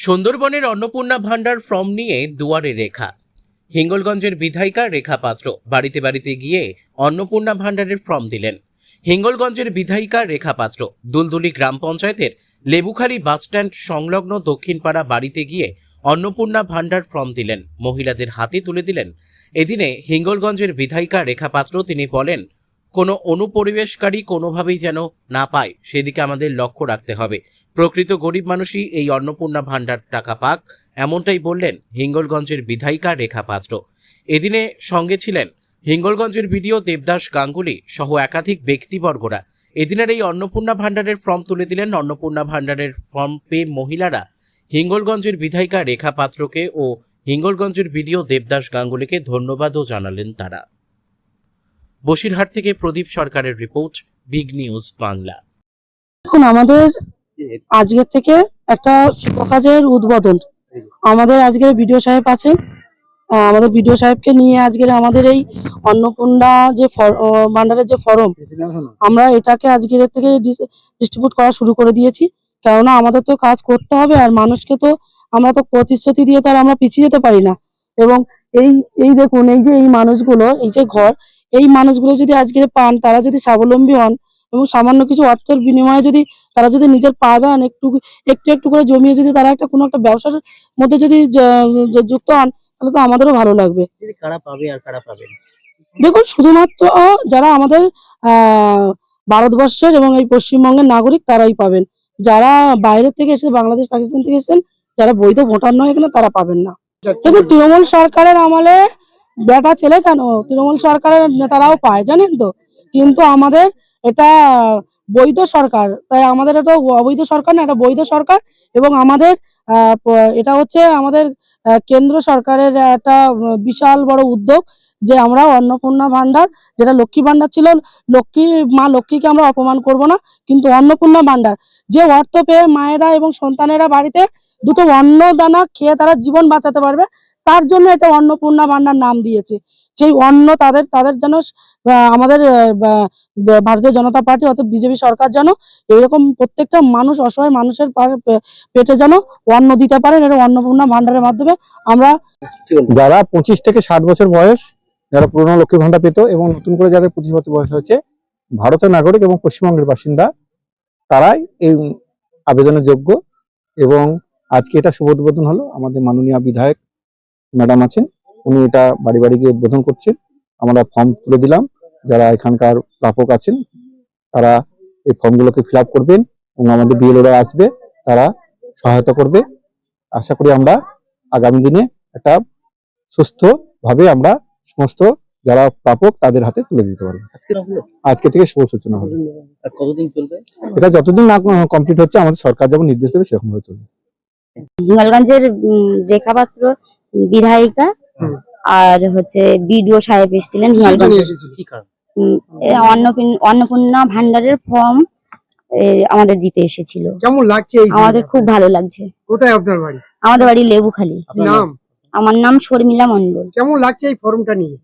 সুন্দরবনের অন্নপূর্ণা ভান্ডার ফর্ম নিয়ে দুয়ারে রেখা। হিঙ্গলগঞ্জের বিধায়িকা রেখা পাত্র বাড়িতে বাড়িতে গিয়ে অন্নপূর্ণা ভান্ডারের ফর্ম দিলেন। হিঙ্গলগঞ্জের বিধায়িকা রেখা পাত্র দুলদুলি গ্রাম পঞ্চায়েতের লেবুখালী বাসস্ট্যান্ড সংলগ্ন দক্ষিণপাড়া বাড়িতে গিয়ে অন্নপূর্ণা ভান্ডার ফর্ম দিলেন, মহিলাদের হাতে তুলে দিলেন। এদিনে হিঙ্গলগঞ্জের বিধায়িকা রেখা পাত্র তিনি বলেন, কোনো অনুপরিবেশকারী কোনোভাবেই যেন না পায় সেদিকে আমাদের লক্ষ্য রাখতে হবে। প্রকৃত গরিব মানুষই এই অন্নপূর্ণা ভান্ডার টাকা পাক, এমনটাই বললেন হিঙ্গলগঞ্জের বিধায়িকা রেখা পাত্র। এদিনে সঙ্গে ছিলেন হিঙ্গলগঞ্জের বিডিও দেবদাস গাঙ্গুলি সহ একাধিক ব্যক্তিবর্গরা। এদিনের এই অন্নপূর্ণা ভান্ডারের ফর্ম তুলে দিলেন। অন্নপূর্ণা ভান্ডারের ফর্ম পেয়ে মহিলারা হিঙ্গলগঞ্জের বিধায়িকা রেখা পাত্রকে ও হিঙ্গলগঞ্জের বিডিও দেবদাস গাঙ্গুলিকে ধন্যবাদও জানালেন তারা। বসিরহাট থেকে প্রদীপ সরকারের রিপোর্ট, বিগ নিউজ বাংলা। এখন আমাদের আজকের থেকে একটা শুভ কাজের উদ্বোধন। আমাদের আজকের বিডিও সাহেব আছেন, আমাদের বিডিও সাহেবকে নিয়ে আজকের আমাদের এই অন্নপূর্ণা যে ভান্ডারের যে ফর্ম, আমরা এটাকে আজকের থেকে ডিস্ট্রিবিউট করা শুরু করে দিয়েছি। কেননা আমাদের তো কাজ করতে হবে, আর মানুষকে তো আমরা তো প্রতিশ্রুতি দিয়ে তো আর আমরা পিছিয়ে যেতে পারি না। এবং এই দেখুন, এই যে এই মানুষগুলো, এই যে ঘর, এই মানুষগুলো যদি আজকে পান, তারা যদি স্বাবলম্বী হন এবং সামান্য কিছু অর্থের বিনিময়ে যদি তারা যদি নিজের পা দেন, একটু একটু একটু করে জমিয়ে যদি তারা একটা কোনো একটা ব্যবসার মধ্যে যদি যুক্ত হন, তাহলে তো আমাদেরও ভালো লাগবে। কারা পাবে আর কারা পাবে? দেখুন, শুধুমাত্র যারা আমাদের ভারতবর্ষের এবং এই পশ্চিমবঙ্গের নাগরিক তারাই পাবেন। যারা বাইরে থেকে এসে, বাংলাদেশ পাকিস্তান থেকে এসেছেন, যারা বৈধ ভোটার নয় এখানে, তারা পাবেন না। দেখুন, তৃণমূল সরকারের আমলে বেটা ছেলে কেন, তৃণমূল সরকারের নেতারাও পায়, জানেন তো। কিন্তু আমাদের এটা বৈধ সরকার, তাই আমাদের এটা অবৈধ সরকার না, এটা বৈধ সরকার। এবং আমাদের এটা হচ্ছে আমাদের কেন্দ্র সরকারের একটা বিশাল বড় উদ্যোগ যে আমরা অন্নপূর্ণা ভান্ডার, যেটা লক্ষ্মী ভান্ডার ছিল, মা লক্ষ্মীকে আমরা অপমান করব না, কিন্তু অন্নপূর্ণা ভান্ডার যে অর্থ পেয়ে মায়েরা এবং সন্তানেরা বাড়িতে দুটো অন্ন দানা খেয়ে তারা জীবন বাঁচাতে পারবে, তার জন্য এটা অন্নপূর্ণা ভান্ডার নাম দিয়েছে। সেই অন্ন তাদের যেন আমাদের ভারতীয় জনতা পার্টি অর্থাৎ বিজেপি সরকার যেন এইরকম প্রত্যেকটা মানুষ, অসহায় মানুষের পেটে যেন অন্ন দিতে পারেন। এটা অন্নপূর্ণা ভান্ডারের মাধ্যমে আমরা যারা 25 থেকে 60 বছর বয়স, যারা পুরনো লক্ষ্মী ভান্ডার পেত এবং নতুন করে যাদের 25 বছর বয়স হয়েছে, ভারতের নাগরিক এবং পশ্চিমবঙ্গের বাসিন্দা, তারাই এই আবেদনের যোগ্য। এবং আজকে এটা শুভ উদ্বোধন হলো। আমাদের মাননীয় বিধায়ক ম্যাডাম আছেন, উনি এটা বাড়ি বাড়ি গিয়ে উদ্বোধন করছেন। আমরা ফর্ম তুলে দিলাম। যারা এখানকার প্রাপক আছেন তারা এই ফর্মগুলোকে ফিল আপ করবেন এবং আমাদের বিএলওরা আসবে, তারা সহায়তা করবে। আশা করি আমরা আগামী দিনে একটা সুস্থভাবে আমরা সমস্ত যারা প্রাপক তাদের হাতে তুলে দিতে পারবো। আজকে থেকে শুভ সূচনা হবে। কতদিন চলবে এটা? যতদিন না কমপ্লিট হচ্ছে, আমাদের সরকার যেমন নির্দেশ দেবে সেরকম ভাবে চলবে। হিঙ্গলগঞ্জের রেখা পাত্র বিধায়িকা আর হচ্ছে বিডিও সাহেব এসেছিলেন হিঙ্গলগঞ্জের। অন্নপূর্ণা ভান্ডারের ফর্ম আমাদের দিতে এসেছিল। কেমন লাগছে? আমাদের খুব ভালো লাগছে। কোথায় আপনার বাড়ি? আমাদের বাড়ি লেবুখালী। নাম? আমার নাম শর্মিলা মন্ডল। কেমন লাগছে এই ফর্মটা নিয়ে?